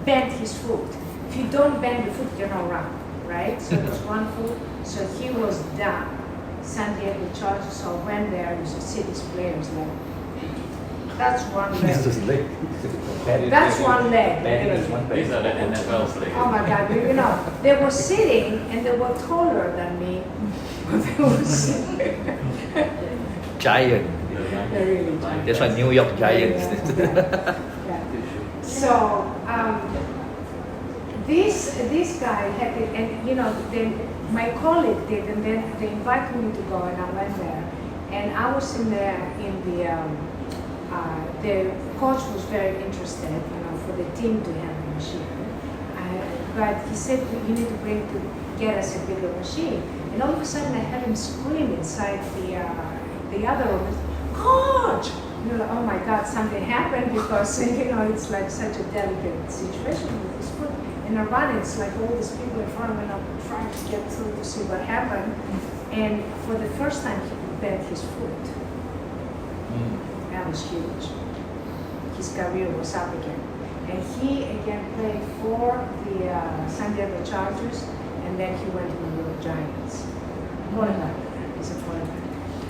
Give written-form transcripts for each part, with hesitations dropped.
bend his foot. If you don't bend the foot, you're not run, right? So it was one foot. So he was down. San Diego Chargers. So I went there. You should see these players like. That's one leg. That's one leg. These are the NFL players. Oh my God! You know, they were sitting and they were taller than me. They were sitting. Giant. They're really giant. That's why New York Giants. Yeah. So this guy had it, and you know, then my colleague did, and then they invited me to go, and I went there, and I was in the coach was very interested, you know, for the team to have a machine, but he said you need to get us a bigger machine, and all of a sudden I heard him scream inside the other room, "Coach!" You're like, oh my God, something happened, because you know it's like such a delicate situation with his foot. And I run, it's like all these people in front of me, and I'm trying to get through to see what happened. And for the first time, he bent his foot. That was huge. His career was up again, and he again played for the San Diego Chargers, and then he went to the New York Giants. Quarterback. He's a quarterback.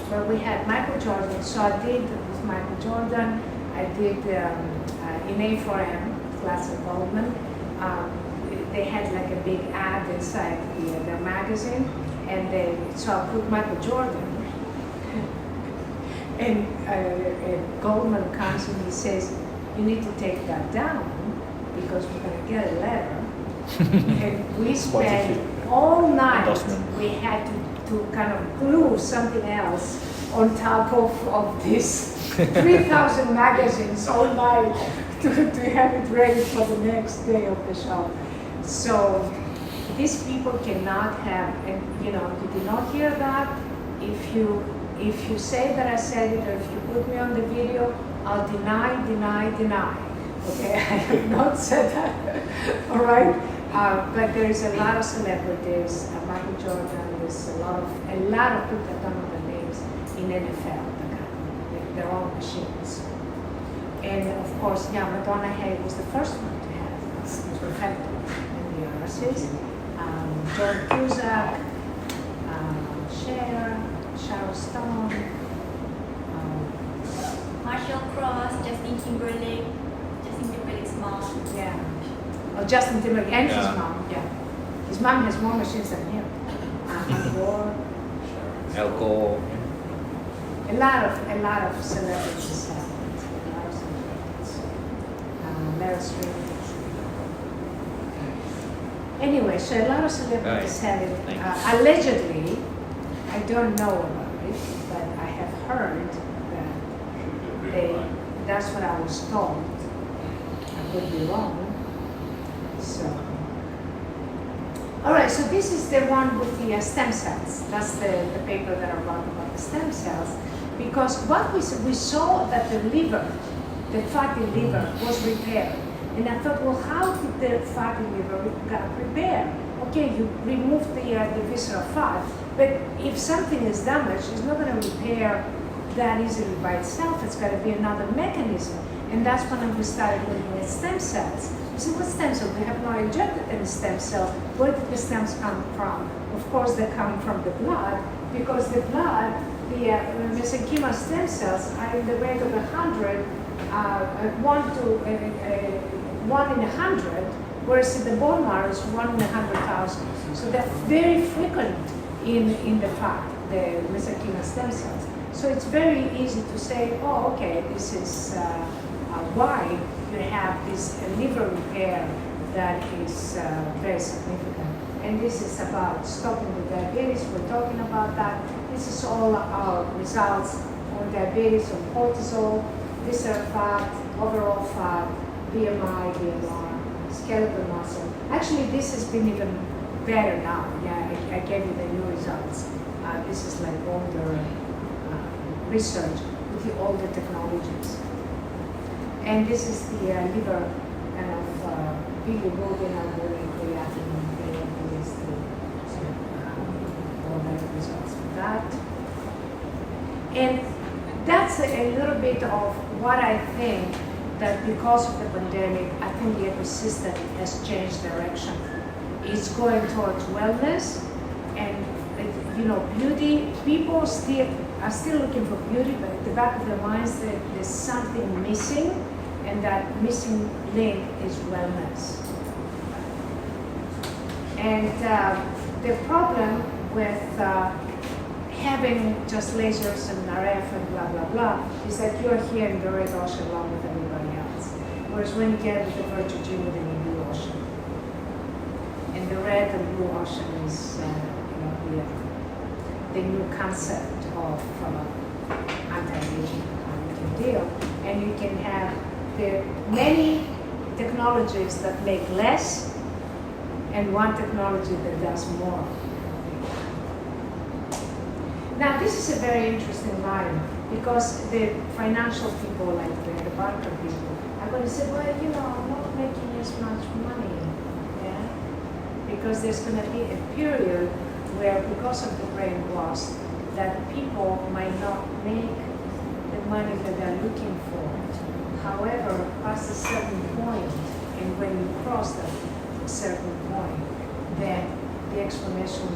But we had Michael Jordan, so I did. Michael Jordan, I did in A4M, class of Goldman. They had like a big ad inside the magazine, and so I put Michael Jordan, and Goldman comes and he says, "You need to take that down because we're going to get a letter." And we spent all night. We had to kind of glue something else on top of this 3,000 magazines all night to have it ready for the next day of the show. So these people cannot have, and you know, you did not hear that. If you say that I said it, or if you put me on the video, I'll deny. Okay, I have not said that. All right, but there is a lot of celebrities, Michael Jordan. There's a lot of people that don't know their names in NFL. Their own machines. And of course, Madonna was the first one to have perfected in the RSs. John Cusack, Sharon Stone, Marshall Cross, Justin Timberlake's mom. Yeah. Oh, Justin Timberlake and his mom, yeah. His mom has more machines than him. Alcohol. A lot of celebrities have it. A lot of celebrities. Meryl Streep. Anyway, so a lot of celebrities have it. Allegedly, I don't know about it, but I have heard that that's what I was told. I could be wrong. So, all right, so this is the one with the stem cells. That's the paper that I wrote about the stem cells. Because what we saw that the liver, the fatty liver, was repaired. And I thought, well, how did the fatty liver got repaired? Okay, you remove the visceral fat, but if something is damaged, it's not going to repair that easily by itself. It's got to be another mechanism. And that's when we started looking at stem cells. You see, what stem cells? We have not injected any stem cells. Where did the stems come from? Of course, they come from the blood, because the blood, the mesenchymal stem cells are in the rate of 100, 1 in 100, whereas in the bone marrow is 1 in 100,000. So they're very frequent in the fat, the mesenchymal stem cells. So it's very easy to say, oh, okay, this is why you have this liver repair that is very significant. And this is about stopping the diabetes. We're talking about that. This is all our results on diabetes, on cortisol, visceral fat, overall fat, BMI, BMR, skeletal muscle. Actually, this has been even better now. Yeah, I gave you the new results. This is like older research with the older technologies. And this is the liver kind of bilirubin and creatinine. Results for that. And that's a little bit of what I think that because of the pandemic, I think the ecosystem has changed direction. It's going towards wellness, and beauty. People are still looking for beauty, but at the back of their minds, there's something missing, and that missing link is wellness. And the problem with having just lasers and RF and blah, blah, blah, is that you're here in the red ocean along with everybody else. Whereas when you get with the virtual gym within the blue ocean. And the red and blue ocean is the new concept of anti-aging deal. And you can have the many technologies that make less and one technology that does more. Now, this is a very interesting line because the financial people, like the banker people, are going to say, well, I'm not making as much money, yeah? Because there's going to be a period where, because of the brain loss, that people might not make the money that they're looking for. However, past a certain point, and when you cross that certain point, then the exponential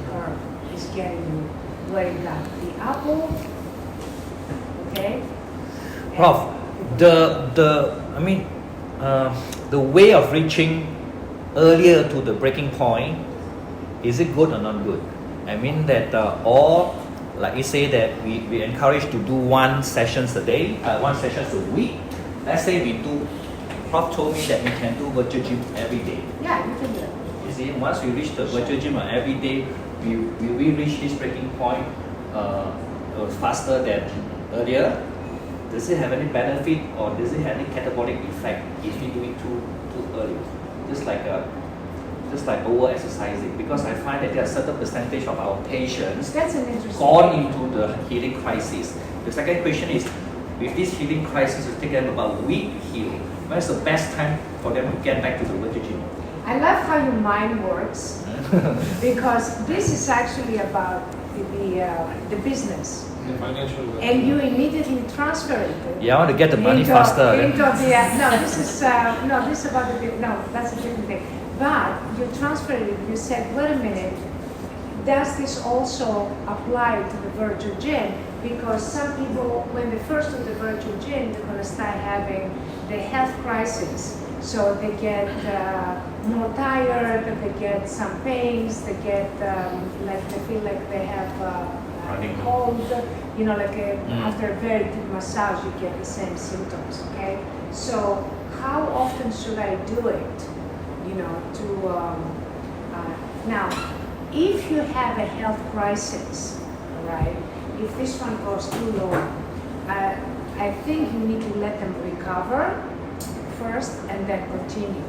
curve is getting you where you got the apple, okay? Prof, the way of reaching earlier to the breaking point, is it good or not good? I mean that or like you say that we encourage to do 1 sessions a day, 1 sessions a week. Let's say we do, Prof told me that we can do virtual gym every day. Yeah, you can do it. You see, once we reach the virtual gym every day, will we reach this breaking point faster than earlier? Does it have any benefit or does it have any catabolic effect if we do it too early? Just like over exercising, because I find that there are certain percentage of our patients That's an interesting gone into the healing crisis. The second question is, with this healing crisis, it take them about a week to heal. When's the best time for them to get back to the virtual gym? I love how your mind works because this is actually about the business. The financial. And you immediately transfer it. Yeah, I want to get the money into, faster. Into the, this is about that's a different thing. But you transfer it. You said, wait a minute. Does this also apply to the virtual gym? Because some people, when they first do the virtual gym, they're going to start having the health crisis. So they get more tired, they get some pains, they get like they feel like they have Running. cold. After a very deep massage, you get the same symptoms. Okay. So how often should I do it? Now, if you have a health crisis, right? If this one goes too low, I think you need to let them recover first and then continue,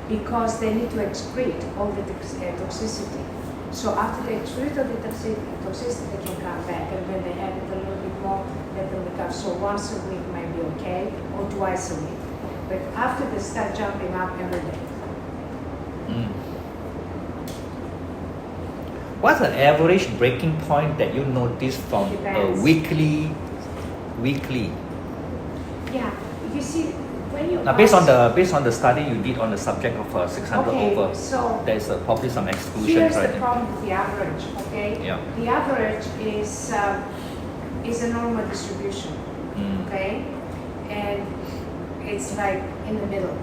because they need to excrete all the toxicity. So after they excrete all the toxicity, they can come back, and when they have it a little bit more, let them recover. So once a week might be okay, or twice a week. But after they start jumping up every day. What's the average breaking point that you notice from Depends. weekly? Yeah, you see, when you Now, based on the study you did on the subject of 600 okay, over, so there's probably some exclusions, here's right? the problem with the average, okay? Yeah. The average is a normal distribution, okay? And it's like in the middle.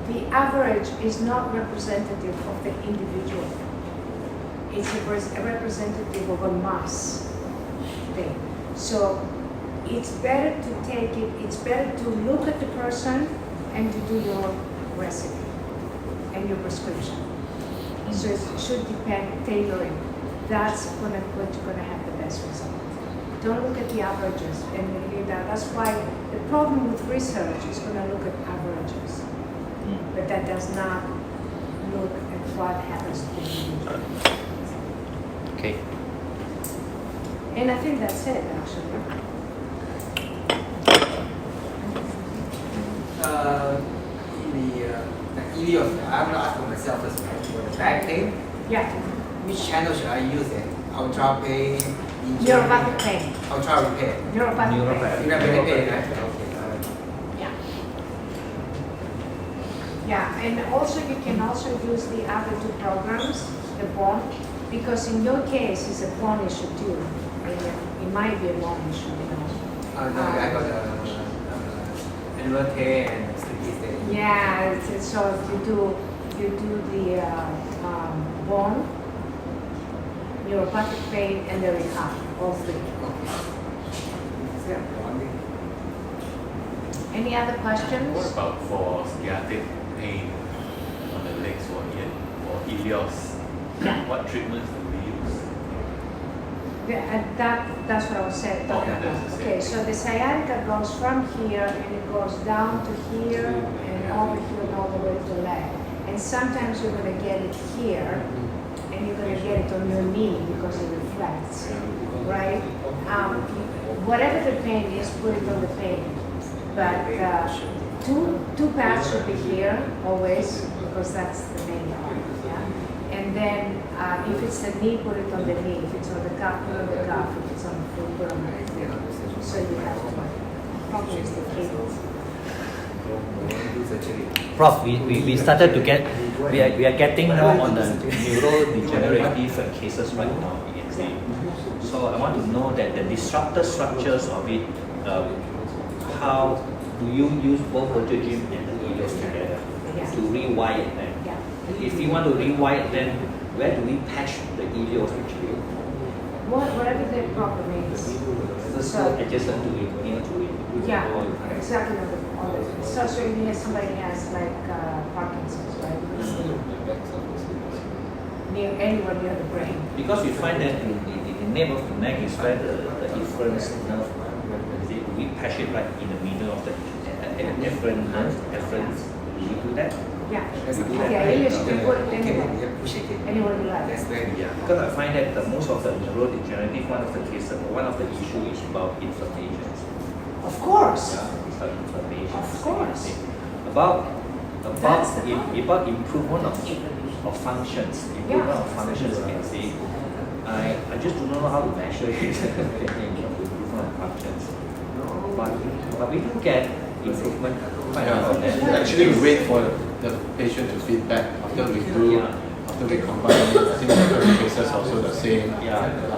The average is not representative of the individual. It's a representative of a mass thing. So it's better to take it, it's better to look at the person and to do your recipe and your prescription. So it should depend tailoring. That's what you're gonna have the best result. Don't look at the averages, and that's why the problem with research is gonna look at averages, but that does not look at what happens to the individual. Okay. And I think that's it, actually. The ileus, I'm gonna ask for myself first, right? For the back pain, Yeah, which channel should I use it? Ultra pain, neuropathic pain. ultra repair. Neuropathic pain. Neuropathic pain, right? Okay. Yeah, and also you can also use the other two programs, the bone, because in your case it's a bone issue too. It might be a bone issue, you know. No, I got annual tear and sticky stay. Yeah, so you do the bone, neuropathic pain, and the rehab, all three. Okay. Yeah. Any other questions? What about for sciatic pain on the legs or ileus? Yeah. What treatments do we use? That's what I was saying. Talking Okay, about. that's the Okay, same. so the sciatica goes from here and it goes down to here and over here and all the way to the leg. And sometimes you're going to get it here and you're going to get it on your knee because it reflects, right? Whatever the pain is, put it on the pain. But two pads should be here always because that's the main part. Yeah? And then if it's the knee, put it on the knee. If it's on the cuff, put it on the cuff. If it's on the foot, put it on the foot. So you have to probably use the cables. Prof, we started to get, we are getting more on the neurodegenerative cases right now. So I want to know that the disrupted structures of it, how do you use both virtual gym and the ileus together to rewire them? Yeah. If you want to rewire them, where do we patch the ileus actually? Whatever the problem is. So adjacent to it, near to it. Yeah, exactly. So somebody has like Parkinson's, right? Anywhere near the brain. Because we find that the nape of the neck is where the efferent nerve. We patch it right in the middle of the efferent nerve. Do you do that? Yeah. We do that, Yeah, right? you should put it anywhere. Push it in. Anywhere you like. That's very Yeah, because I find that most of the neurodegenerative, one of the cases, one of the issue is about inflammation. Of course. About inflammation. Of course. About That's the about improvement of functions. Improvement of functions, you can say. I just don't know how to measure it. Improvement of functions. But we do get improvement quite a lot. Yeah, actually we wait for the patient to feedback after we do, after we combine it. I think the cases also the same.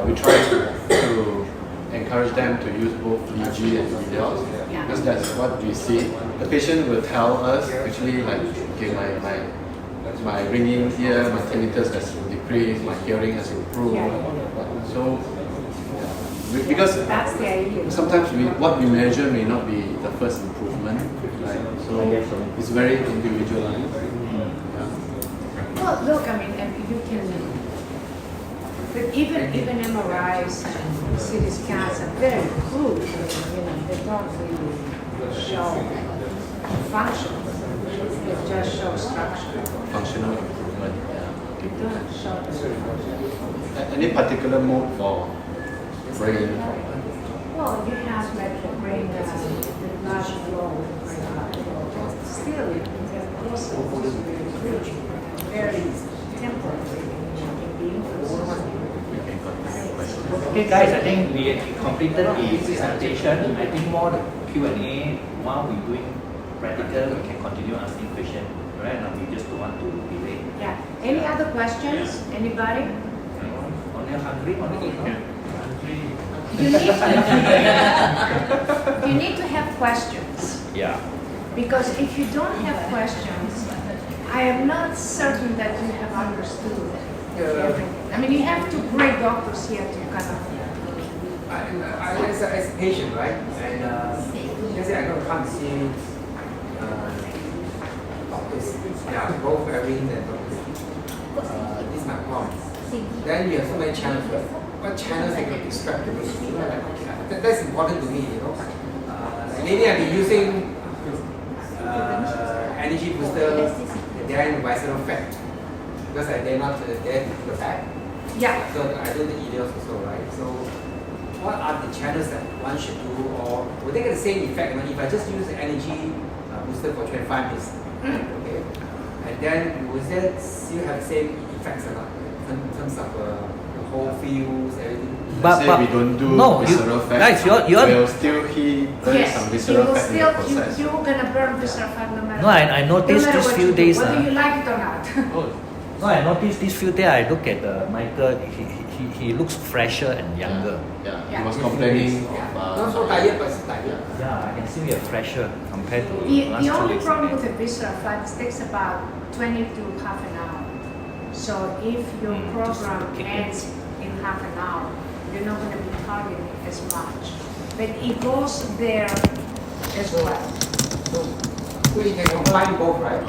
We try to encourage them to use both VG and ileus because that's what we see. The patient will tell us actually like, okay, my ringing ear, my tinnitus has decreased, my hearing has improved. So because That's the idea. sometimes what we measure may not be the first improvement, right? So it's very individualized. Well, look, I mean, and you can, but even MRIs and CT scans are very crude. They don't really show function. They just show structure. Functional improvement. They don't show the function. Any particular mode for brain? Well, you have like the brain that has the large flow, still, the process is very crude, very temporary in the influence. Okay guys, I think we completed the presentation. I think more the Q&A while we're doing practical, we can continue asking questions. Right now we just don't want to delay. Yeah. Any other questions? Anybody? Only hungry, only eat, no? You need to have questions. Yeah. Because if you don't have questions, I am not certain that you have understood everything. I mean, you have to bring doctors here to kind of. as a patient, right? And let's say I'm going to come see doctors. Yeah, both Irene and doctors. This is my problem. Then you have so many channels. What channels they can extract the data? That's important to me, lately I've been using energy booster. They are in the visceral fat because they're not there to the back. Yeah. So I do the ileus also, right? So what are the channels that one should do, or will they get the same effect if I just use the energy booster for 25 minutes? Okay. And then will they still have the same effects or not in terms of the cold feels, everything. But- Say but- we don't do no, you- visceral fat, guys, you're- we'll still burn Yes, some you visceral will fat in still, the process. you're gonna burn visceral fat no matter No, what. I No noticed matter these what few you do, days. whether you like it or not. Oh, No, I noticed these few days. I look at Michael. He looks fresher and younger. Yeah, Yeah. he was complaining of Not so tired, but still tired. Yeah, I can see you're fresher compared to The last 2 only weeks. problem with the visceral fat is it takes about 20 to half an hour. So if your Just program to kick in. ends in half an hour, you're not going to be targeting as much. But it goes there as well. So you can combine both, right?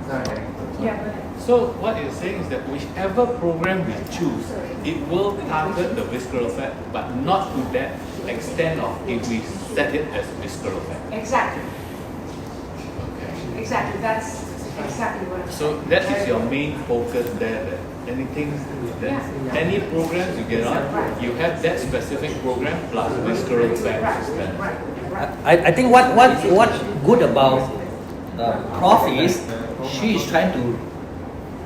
Sorry. Yeah, but so what it's saying is that whichever program we choose, it will target the visceral fat, but not to that extent of if we set it as visceral fat. exactly, Okay. exactly. That's exactly what I'm So saying. that is your main focus there. That anything that any programs you get on, you have that specific program plus visceral fat Right, system. right. I think what good about Prof is she is trying to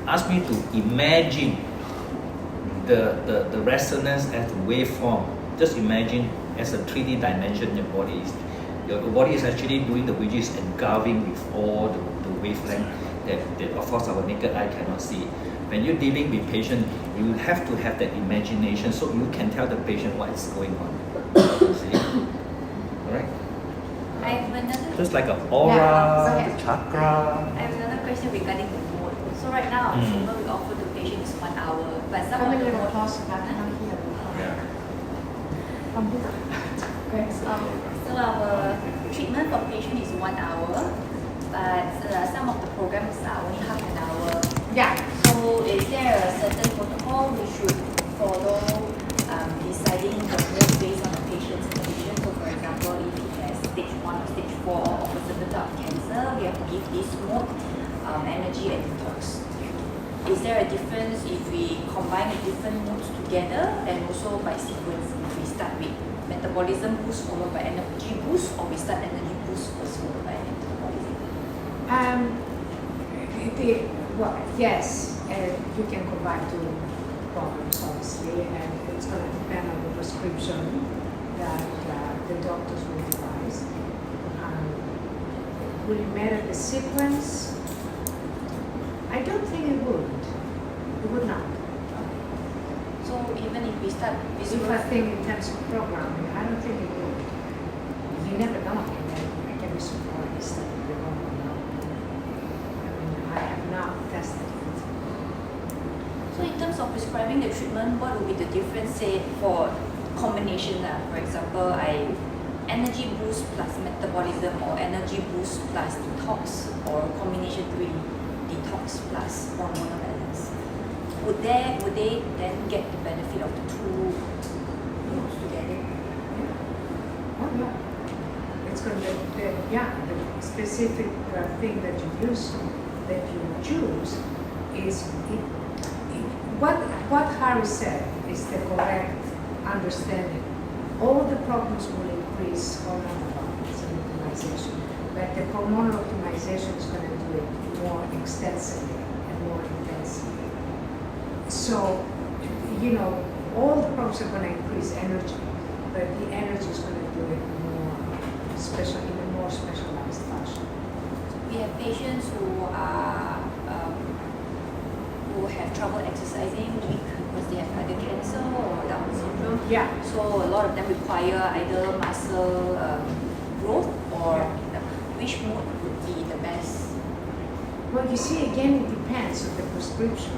ask me to imagine the resonance as a waveform. Just imagine as a 3D dimension your body is. Your body is actually doing the which is engulfing with all the wavelength that of course our naked eye cannot see. When you're dealing with patient, you have to have that imagination so you can tell the patient what is going on. See? Alright? I have another. Just like a Yeah, aura, go ahead. the chakra. I have another question regarding the mode. So right now, our treatment we offer to patients is 1 hour, but some How of many the little mode. pause about it? I'm here. Okay. So our treatment for patient is 1 hour, but some of the programs are only half an hour. Yeah. So is there a certain protocol we should follow deciding the mode based on the patient's condition? So for example, if he has stage 1 or stage 4 of a certain type of cancer, we have to give this mode, energy and detox. Is there a difference if we combine the different modes together and also by sequence? If we start with metabolism boost followed by energy boost, or we start energy boost first followed by metabolism? Well, yes, you can combine two programs, obviously, and it's going to depend on the prescription that the doctors will devise. Will it matter the sequence? I don't think it would. It would not. So even if we start If visual, I think in terms of programming, I don't think it would. You never know. I can be surprised that they won't know. I mean, I have not tested it. so in terms of prescribing the treatment, what will be the difference, say, for combination? For example, I energy boost plus metabolism, or energy boost plus detox, or combination 3, detox plus hormonal balance. Would they then get the benefit of the two modes together? Oh, yeah. It's going to be, the specific thing that you use, that you choose is, what Harry said is the correct understanding. All the problems will increase hormonal balance and optimization, but the hormonal optimization is going to do it more extensively and more intensively. So, all the problems are going to increase energy, but the energy is going to do it more in a more specialized fashion. We have patients who are who have trouble exercising because they have either cancer or Down syndrome. Yeah. So a lot of them require either muscle growth or which mode would be the best? Well, you see, again, it depends on the prescription,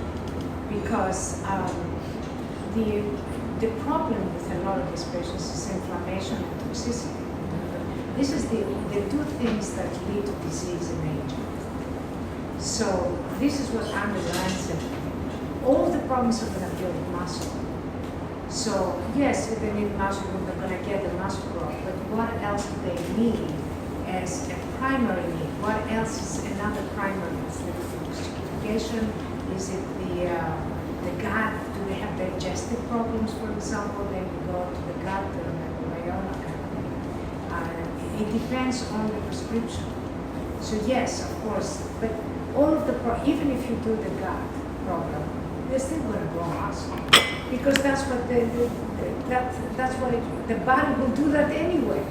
because the problem with a lot of these patients is inflammation and toxicity. This is the two things that lead to disease in aging. So this is what underlines it. All the problems are going to build muscle. So yes, if they need muscle, they're going to get the muscle growth, but what else do they need as a primary need? What else is another primary need? Is it the detoxification? Is it the gut? Do they have digestive problems, for example? Then we go to the gut microbiome kind of thing. It depends on the prescription. So yes, of course, but all of the even if you do the gut problem, they're still going to grow muscle because that's what the body will do that anyway.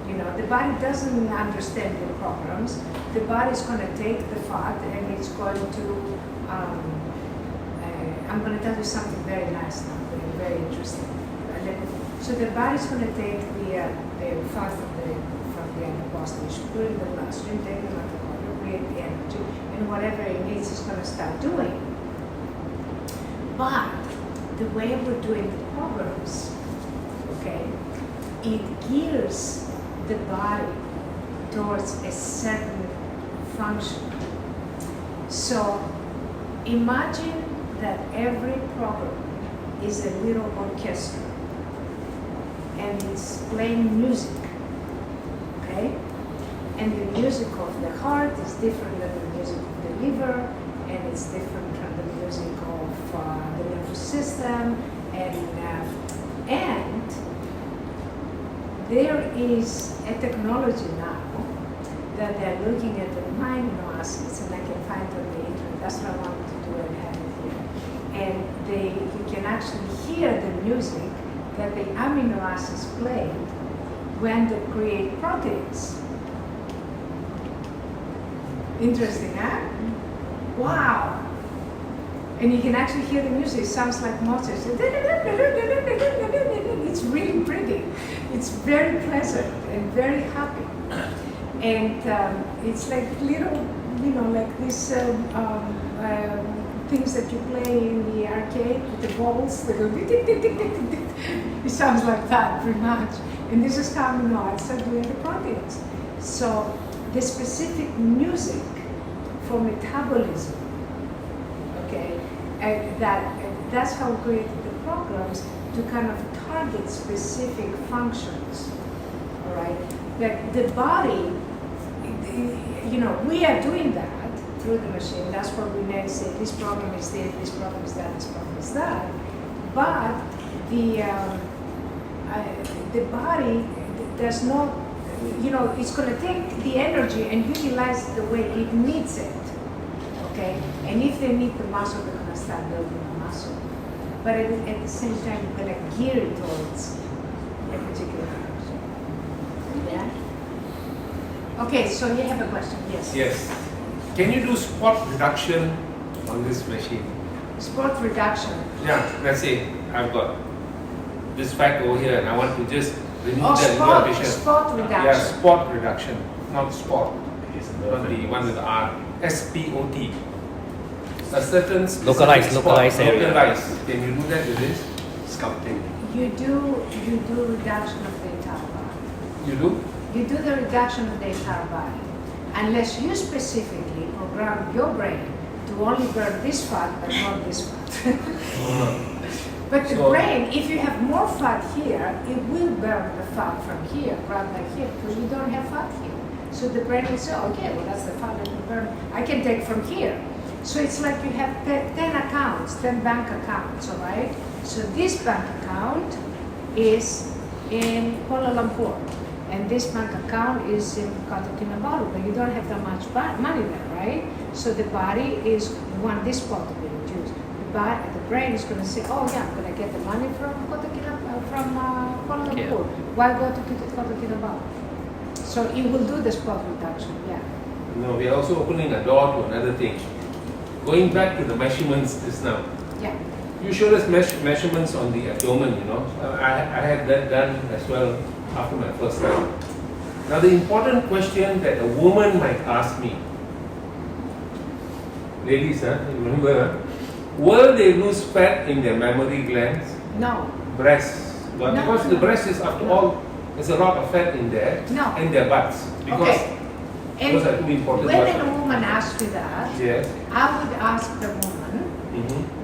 You know, the body doesn't understand the programs. The body is going to take the fat and it's going to. I'm going to tell you something very nice now, very interesting. So the body is going to take the fat from the adipose, put it in the bloodstream, take the mitochondria, create the energy, and whatever it needs is going to start doing. But the way we're doing the programs, okay, it gears the body towards a certain function. So imagine that every program is a little orchestra and it's playing music, okay? And the music of the heart is different than the music of the liver, and it's different from the music of the nervous system, and there is a technology now that they're looking at the amino acids, and I can find it on the internet. That's what I wanted to do and have it here. And you can actually hear the music that the amino acids played when they create proteins. Interesting, huh? Wow! And you can actually hear the music. It sounds like Mozart. It's really pretty. It's very pleasant and very happy. And it's like little, you know, like these things that you play in the arcade with the balls. They go tick, tick, tick, tick, tick, tick, tick. It sounds like that pretty much. And this is how amino acids are doing the proteins. So the specific music for metabolism, okay, that's how we created the programs to kind of target specific functions, all right? That the body, you know, we are doing that through the machine. That's what we may say, this program is this program is that, this program is that. But the body does not, you know, it's going to take the energy and utilize it the way it needs it, okay? And if they need the muscle, they're going to start building the muscle. But at the same time, you're going to gear it towards a particular function. Yeah? Okay, so you have a question, yes? Yes. Can you do spot reduction on this machine? Spot reduction. Yeah, let's say I've got this fat over here and I want to just remove that spot patient. Spot reduction. Yeah, spot reduction, not spot. Not the one with the R. S-P-O-T. A certain specific Localized spot, area. localized. Can you do that with this? Sculpting. You do reduction of the entire body. You do? You do the reduction of the entire body. Unless you specifically program your brain to only burn this fat but not this fat. But the brain, if you have more fat here, it will burn the fat from here rather than here because you don't have fat here. So the brain will say, okay, well that's the fat that will burn. I can take from here. So it's like you have 10 accounts, 10 bank accounts, all right? So this bank account is in Kuala Lumpur. And this bank account is in Kota Kinabalu, but you don't have that much money there, right? So the body is, you want this spot to be reduced. The brain is going to say, oh yeah, I'm going to get the money from Kuala Lumpur. Why go to Kota Kinabalu? So it will do the spot reduction, yeah. No, we are also opening a door to another thing. Going back to the measurements just now. Yeah. You showed us measurements on the abdomen, you know. I had that done as well after my first time. Now the important question that a woman might ask me, ladies, you remember, will they lose fat in their mammary glands? No. Breasts. But No, because no. the breast is after all, there's a lot of fat in there. No. And their butts. Because Okay. And those are two important when ones. a woman asks you that, Yes. I would ask the woman,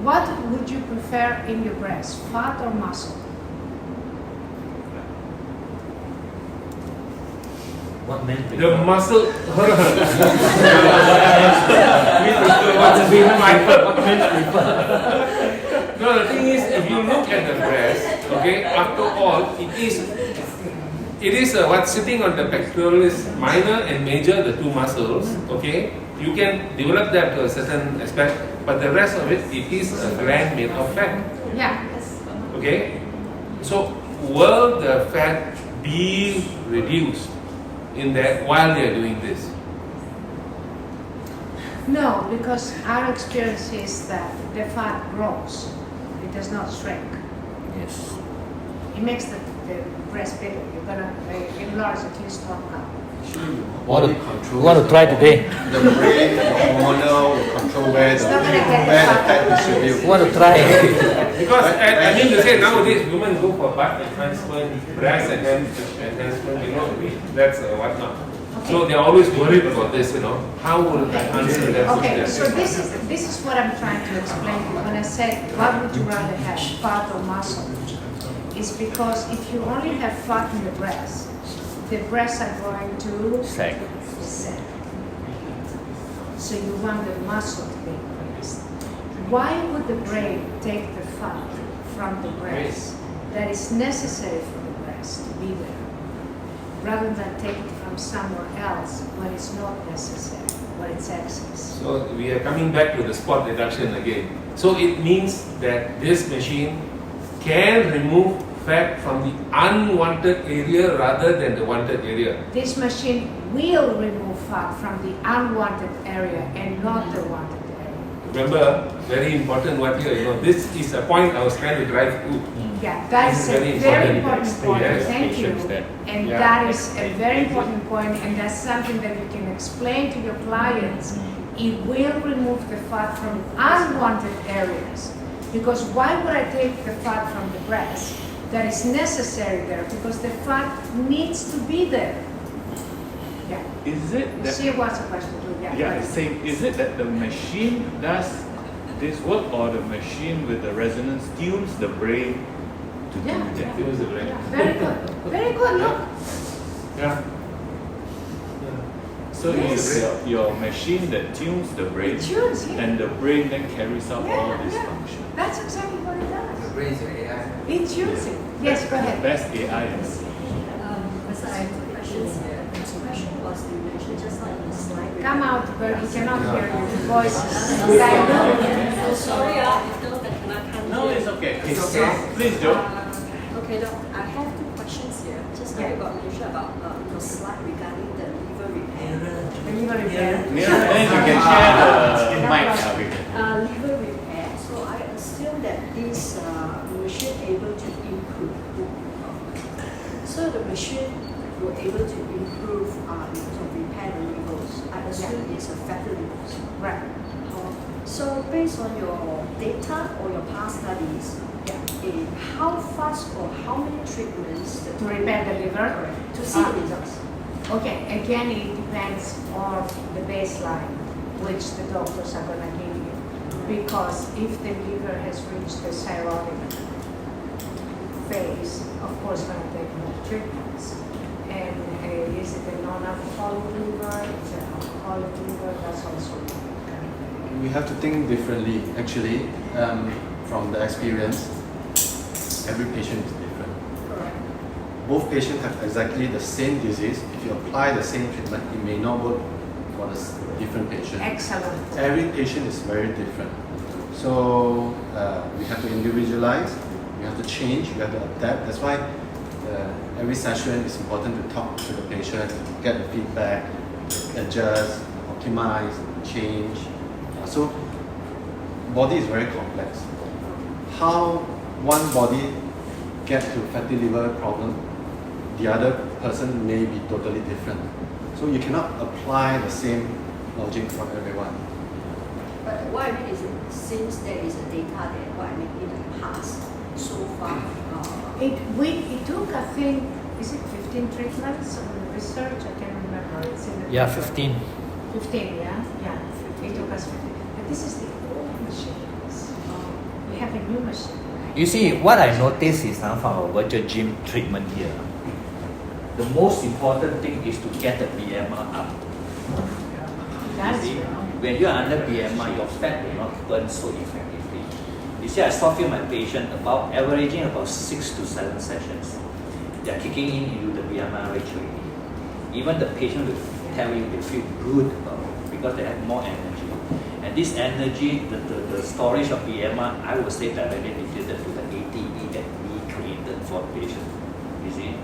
what would you prefer in your breast, fat or muscle? What men The prefer? muscle. What men prefer? No, the thing is, if you look at the breast, okay, after all, it is what's sitting on the pectoralis minor and major, the two muscles. Okay, you can develop that to a certain aspect, but the rest of it, it is a gland made of fat. Yeah. Okay, so will the fat be reduced in that while they are doing this? No, because our experience is that the fat grows. It does not shrink. Yes. It makes the breast bigger. You're gonna enlarge it, you stop up. Body control. You want to try today? The brain, the hormonal, will control where the not gonna get the fat fat. distribute. You want to try? Because I mean to say nowadays women go for butt enhancement, breast enhancement, you know, that's whatnot. So they are always worried about this, you know. How will I answer that? Okay, so this is what I'm trying to explain. When I said, what would you rather have, fat or muscle? It's because if you only have fat in the breasts are going to Sag. sag. So you want the muscle to be increased. Why would the brain take the fat from the breast that is necessary for the breast to be there, rather than take it from somewhere else when it's not necessary, when it's excess? So we are coming back to the spot reduction again. So it means that this machine can remove fat from the unwanted area rather than the wanted area. This machine will remove fat from the unwanted area and not the wanted area. Remember, very important what here, you know, this is a point I was trying to drive to. Yeah, that's This a is very very important point. Yes. Thank you. Patients that- And Yeah. that is a very important point, and that's something that you can explain to your clients. It will remove the fat from unwanted areas. Because why would I take the fat from the breast that is necessary there? Because the fat needs to be there. Yeah. Is it You that? see what's the question? Yeah, it's saying, is it that the machine does this work, or the machine with the resonance tunes the brain to Yeah. do that? It was the brain. Very good. Very good. Look. Yeah. So it's your machine that tunes the brain, It tunes, yeah. and the brain then carries out all Yeah, this yeah. function. That's exactly what it The does. brain is your AI. It tunes it. Yes, go ahead. Best AI ever. Because I have two questions here. The question was you mentioned just like in the slide. Come out, but we cannot hear you. The voice is Oh, sorry, if not, then I can't No, hear. it's okay. It's okay. Please, Joe. Okay, now I have two questions here. Just like Yeah. you got mentioned about your slide regarding the liver repair. Liver repair. Then you can share the mic. Liver repair. So I assume that this machine able to improve. So the machine will able to improve to repair the livers. I assume it's a fatty livers. Right. So based on your data or your past studies, how fast or how many treatments To repair the liver. to see the results? Okay, again, it depends on the baseline which the doctors are going to give you. Because if the liver has reached the cirrhotic phase, of course, going to take more treatments. And is it a non-alcoholic liver? Is it an alcoholic liver? That's also kind of. We have to think differently, actually, from the experience. Every patient is different. Correct. Both patients have exactly the same disease. If you apply the same treatment, it may not work for the different patient. Excellent. Every patient is very different. So we have to individualize, we have to change, we have to adapt. That's why every session is important to talk to the patient, get the feedback, adjust, optimize, change. So body is very complex. How one body gets to fatty liver problem, the other person may be totally different. So you cannot apply the same logic for everyone. But what I mean is, since there is a data that what I mean in the past, so far, It took, I think, is it 15 treatments on the research? I can't remember. It's in the Yeah, paper. 15. 15, yeah? Yeah, it took us 15. But this is the old machines. We have a new machine. You see, what I noticed is from our virtual gym treatment here, the most important thing is to get the BMR up. That's You see, right. when you are under BMR, your fat will not burn so effectively. You see, I saw few my patient about averaging about 6 to 7 sessions. They are kicking in into the BMI ratio. Even the patient will tell you they feel good because they have more energy. And this energy, the storage of BMI, I would say directly related to the ATE that we created for the patient. You see?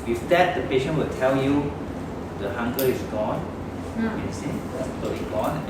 With that, the patient will tell you the hunger is gone. You see? Totally gone.